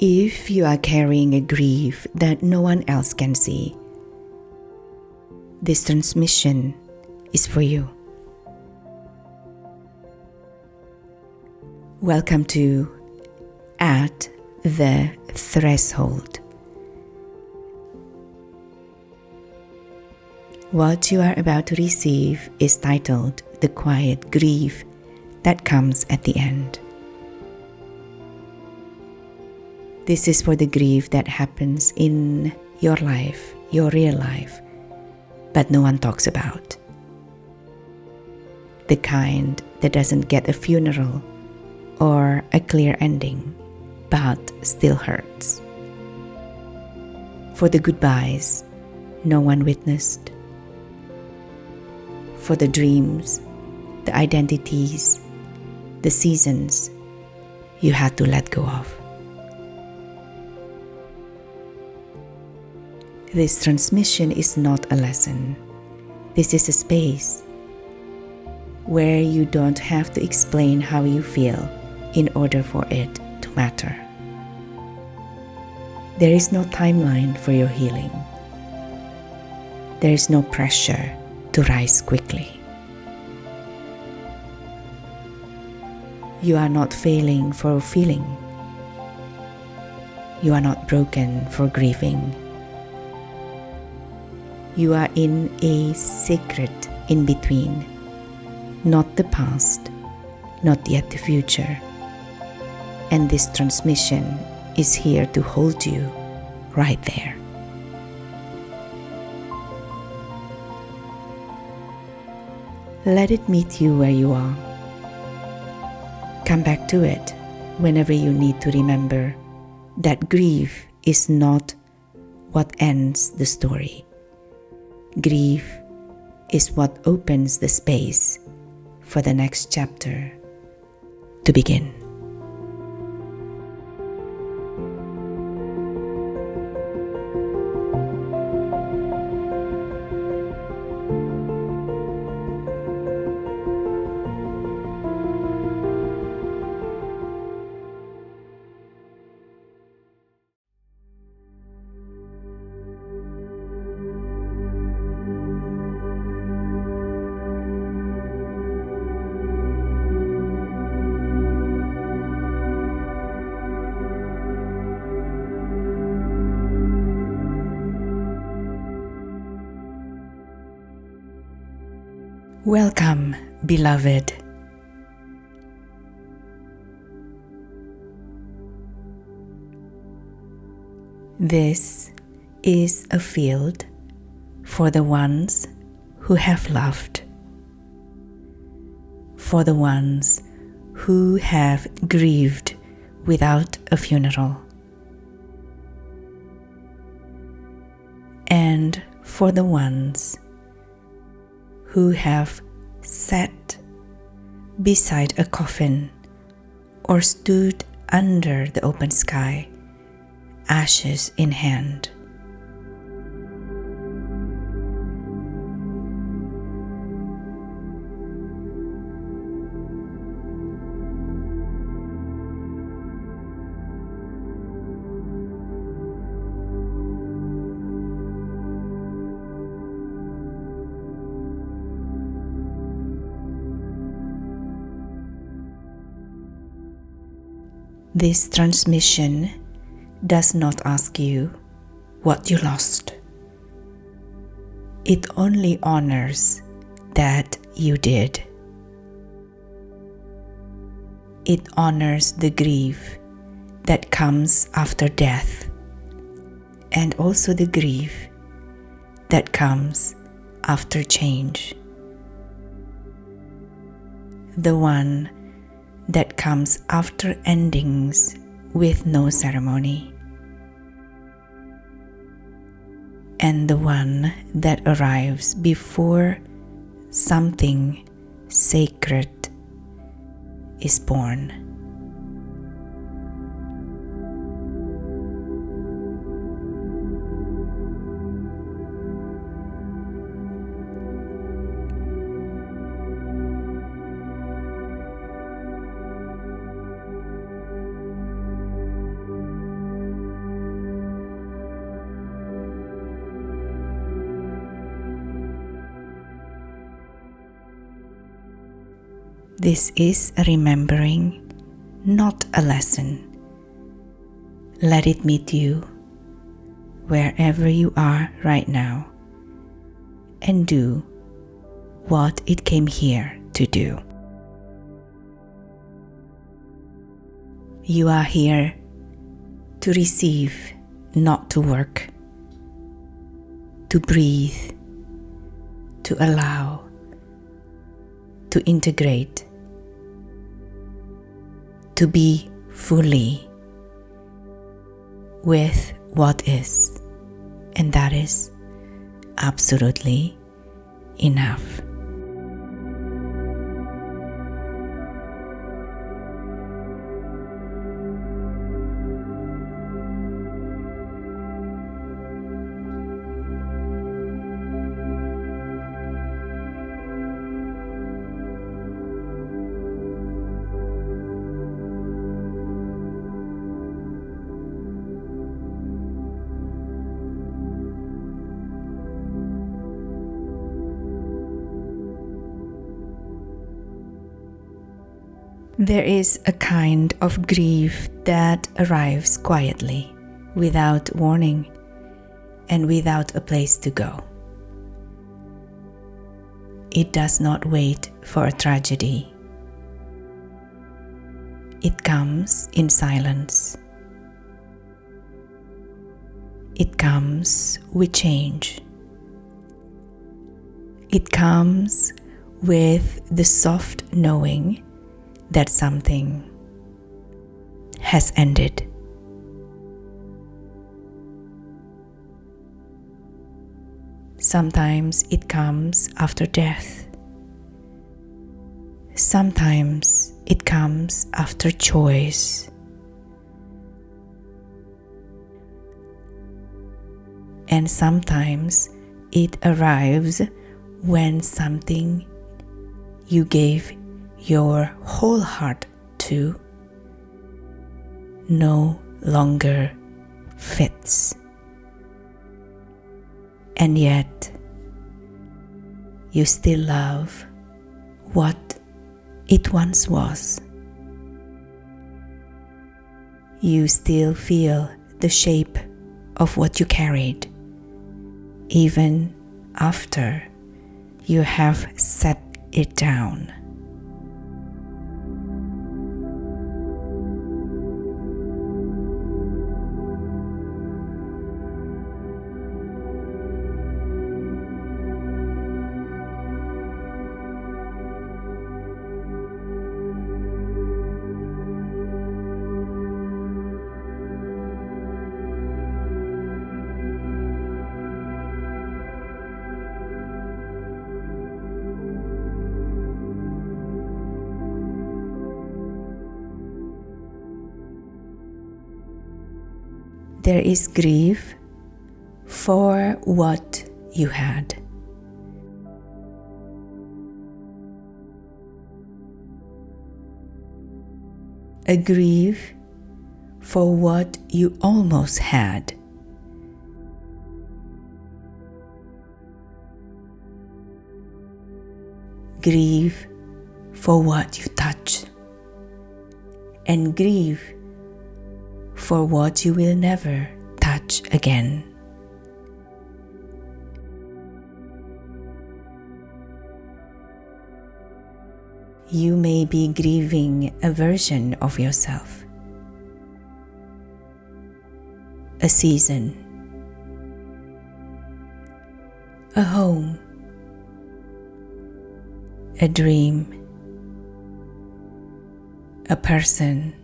If you are carrying a grief that no one else can see, this transmission is for you. Welcome to At the Threshold. What you are about to receive is titled The Quiet Grief That Comes at the End. This is for the grief that happens in your life, your real life, but no one talks about. The kind that doesn't get a funeral or a clear ending, but still hurts. For the goodbyes no one witnessed. For the dreams, the identities, the seasons you had to let go of. This transmission is not a lesson. This is a space where you don't have to explain how you feel in order for it to matter. There is no timeline for your healing. There is no pressure to rise quickly. You are not failing for feeling. You are not broken for grieving. You are in a sacred in-between, not the past, not yet the future. And this transmission is here to hold you right there. Let it meet you where you are. Come back to it whenever you need to remember that grief is not what ends the story. Grief is what opens the space for the next chapter to begin. Welcome, beloved. This is a field for the ones who have loved, for the ones who have grieved without a funeral, and for the ones who have sat beside a coffin or stood under the open sky, ashes in hand. This transmission does not ask you what you lost. It only honors that you did. It honors the grief that comes after death, and also the grief that comes after change. The one that comes after endings with no ceremony, and the one that arrives before something sacred is born. This is a remembering, not a lesson. Let it meet you wherever you are right now and do what it came here to do. You are here to receive, not to work, to breathe, to allow, to integrate, to be fully with what is, and that is absolutely enough. There is a kind of grief that arrives quietly, without warning, and without a place to go. It does not wait for a tragedy. It comes in silence. It comes with change. It comes with the soft knowing that something has ended. Sometimes it comes after death. Sometimes it comes after choice. And sometimes it arrives when something you gave your whole heart to no longer fits. And yet, you still love what it once was. You still feel the shape of what you carried, even after you have set it down. There is grief for what you had. A grief for what you almost had. Grieve for what you touch, and grieve for what you will never touch again. You may be grieving a version of yourself, a season, a home, a dream, a person,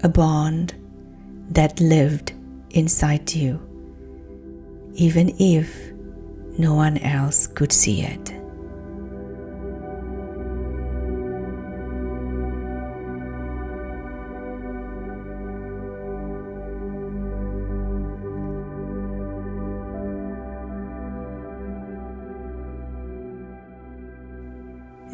a bond that lived inside you, even if no one else could see it.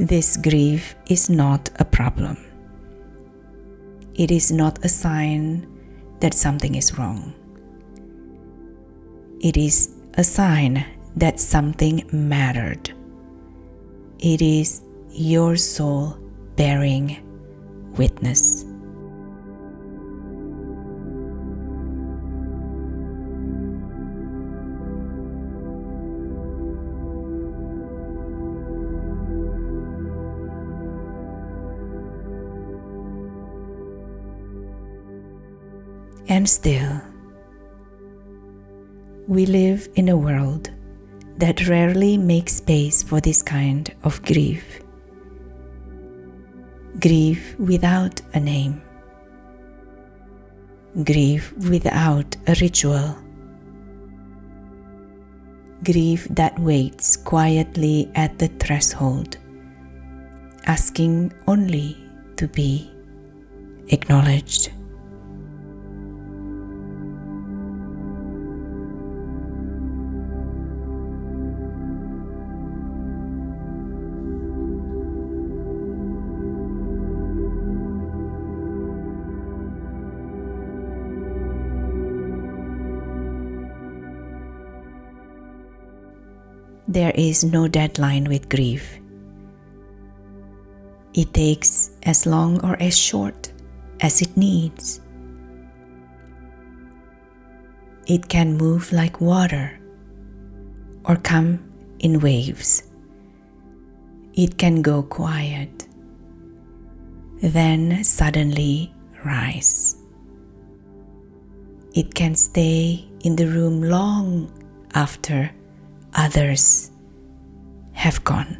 This grief is not a problem. It is not a sign that something is wrong. It is a sign that something mattered. It is your soul bearing witness. And still, we live in a world that rarely makes space for this kind of grief. Grief without a name. Grief without a ritual. Grief that waits quietly at the threshold, asking only to be acknowledged. There is no deadline with grief. It takes as long or as short as it needs. It can move like water or come in waves. It can go quiet, then suddenly rise. It can stay in the room long after others have gone.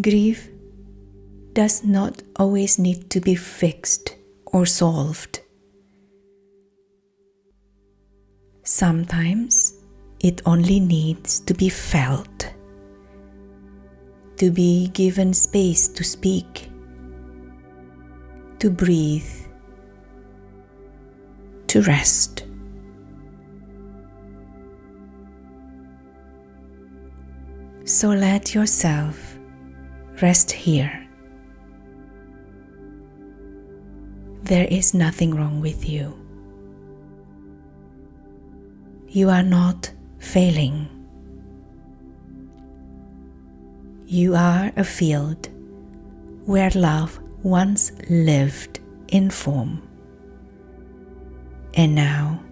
Grief does not always need to be fixed or solved. Sometimes it only needs to be felt, to be given space to speak, to breathe, to rest. So let yourself rest here. There is nothing wrong with you. You are not failing. You are a field where love once lived in form. And now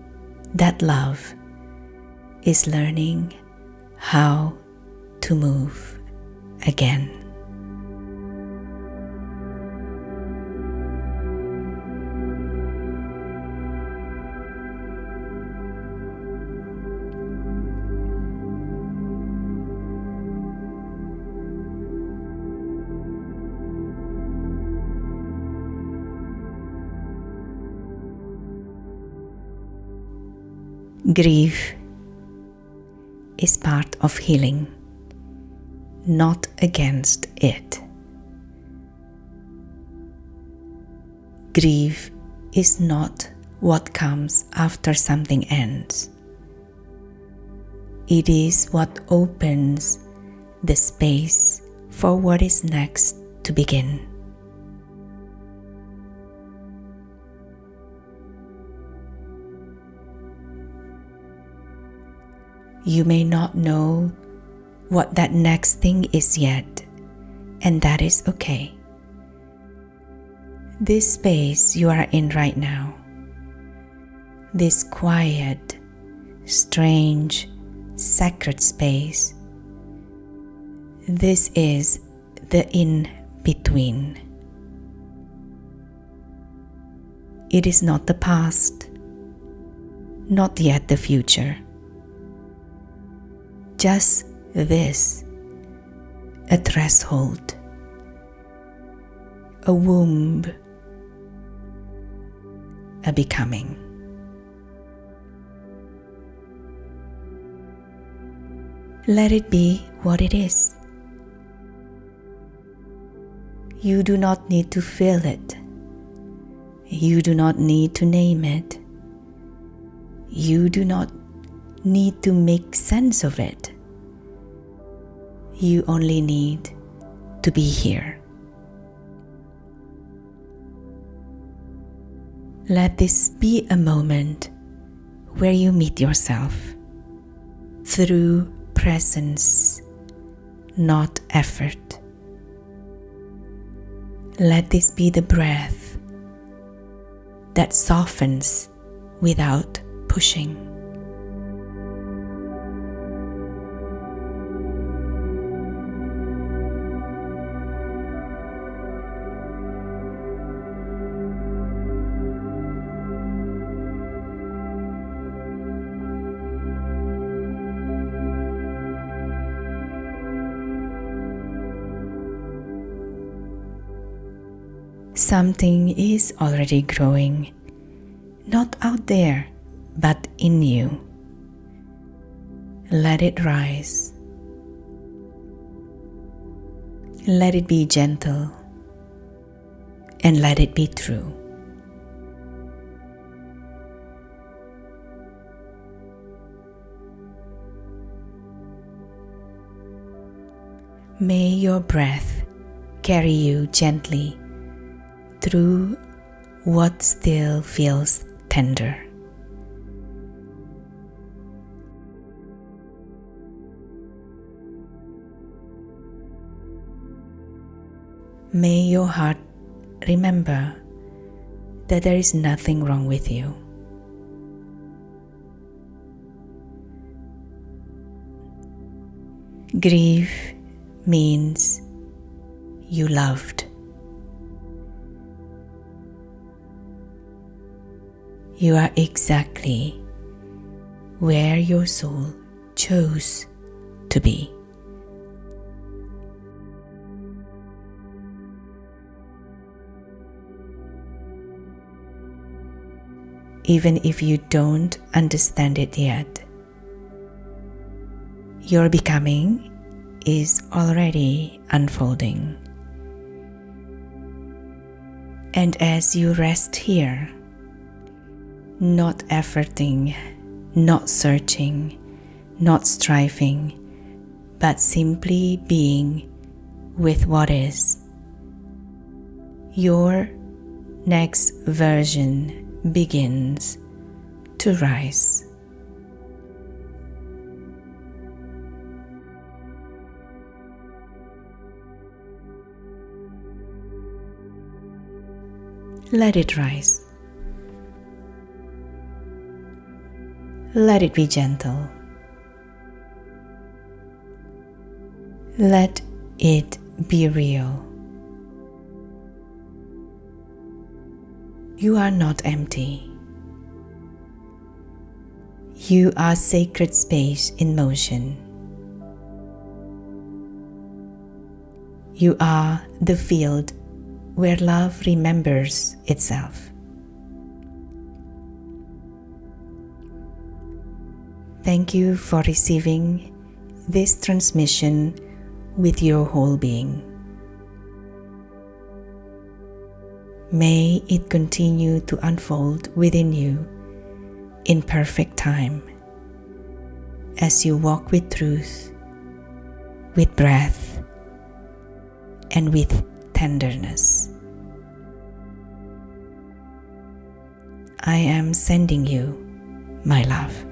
that love is learning how to move again. Grief is part of healing, not against it. Grief is not what comes after something ends. It is what opens the space for what is next to begin. You may not know what that next thing is yet, and that is okay. This space you are in right now, this quiet, strange, sacred space, this is the in-between. It is not the past, not yet the future. Just this, a threshold, a womb, a becoming. Let it be what it is. You do not need to feel it. You do not need to name it. You do not need to make sense of it. You only need to be here. Let this be a moment where you meet yourself through presence, not effort. Let this be the breath that softens without pushing. Something is already growing, not out there, but in you. Let it rise. Let it be gentle, and let it be true. May your breath carry you gently through what still feels tender. May your heart remember that there is nothing wrong with you. Grieve means you loved. You are exactly where your soul chose to be. Even if you don't understand it yet, your becoming is already unfolding. And as you rest here, not efforting, not searching, not striving, but simply being with what is, your next version begins to rise. Let it rise. Let it be gentle. Let it be real. You are not empty. You are sacred space in motion. You are the field where love remembers itself. Thank you for receiving this transmission with your whole being. May it continue to unfold within you in perfect time as you walk with truth, with breath, and with tenderness. I am sending you my love.